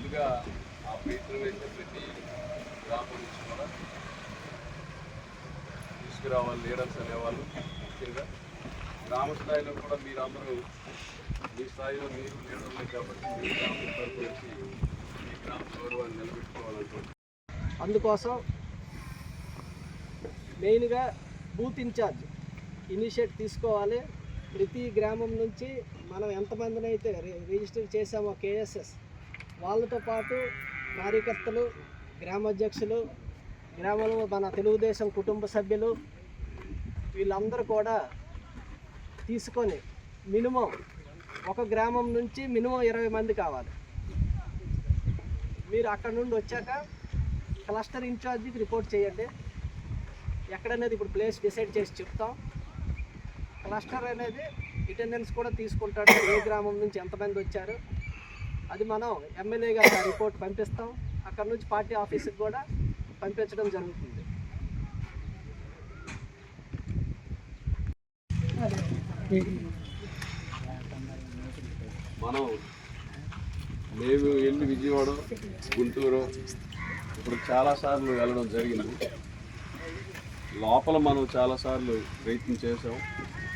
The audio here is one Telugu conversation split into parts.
ముందుగా ఆ ప్రయత్నం అయితే ప్రతి గ్రామం నుంచి కూడా తీసుకురావాలి లీడర్స్ అనేవాళ్ళు. ముఖ్యంగా గ్రామ స్థాయిలో కూడా మీరందరూ మీ స్థాయిలో మీరు లీడర్లే కాబట్టి మీ గ్రామం తరపు నుంచి మీ గ్రామ గౌరవాన్ని నిలబెట్టుకోవాలనుకుంటున్నాను. అందుకోసం మెయిన్గా బూత్ ఇన్ఛార్జ్ ఇనిషియేట్ తీసుకోవాలి. ప్రతి గ్రామం నుంచి మనం ఎంతమందిని అయితే రిజిస్టర్ చేసామో కేఎస్ఎస్ వాళ్ళతో పాటు కార్యకర్తలు, గ్రామాధ్యక్షులు, గ్రామంలో మన తెలుగుదేశం కుటుంబ సభ్యులు వీళ్ళందరూ కూడా తీసుకొని మినిమం ఒక గ్రామం నుంచి మినిమం 20 మంది కావాలి. మీరు అక్కడ నుండి వచ్చాక క్లస్టర్ ఇన్ఛార్జికి రిపోర్ట్ చేయండి. ఎక్కడనేది ఇప్పుడు ప్లేస్ డిసైడ్ చేసి చెప్తాం. క్లస్టర్ అనేది అటెండెన్స్ కూడా తీసుకుంటాడు, ఏ గ్రామం నుంచి ఎంతమంది వచ్చారు అది మనం ఎమ్మెల్యే గారు రిపోర్ట్ పంపిస్తాం. అక్కడ నుంచి పార్టీ ఆఫీస్కి కూడా పంపించడం జరుగుతుంది. మేము వెళ్ళి విజయవాడ, గుంటూరు ఇప్పుడు చాలాసార్లు వెళ్ళడం జరిగింది. లోపల మనం చాలాసార్లు ప్రయత్నం చేసాం.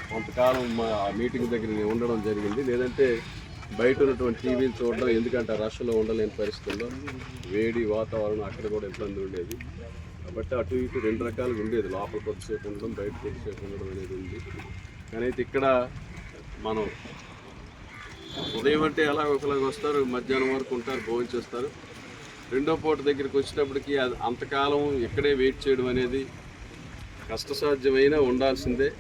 కొంతకాలం మా మీటింగ్ దగ్గర ఉండడం జరిగింది. లేదంటే బయట ఉన్నటువంటి టీవీలు చూడడం, ఎందుకంటే రష్లో ఉండలేని పరిస్థితుల్లో వేడి వాతావరణం అక్కడ కూడా ఇబ్బంది ఉండేది. కాబట్టి అటు ఇటు 2 రకాలుగా ఉండేది. లోపల కొద్దిసేపు ఉండడం, బయట కొద్దిసేపు ఉండడం అనేది ఉంది. కానీ అయితే ఇక్కడ మనం ఉదయం అంటే ఎలా ఒకలాగా వస్తారు, మధ్యాహ్నం వరకు ఉంటారు, భోజనం చేస్తారు. రెండో పూట దగ్గరికి వచ్చేటప్పటికి అంతకాలం ఇక్కడే వెయిట్ చేయడం అనేది కష్టసాధ్యమైనా ఉండాల్సిందే.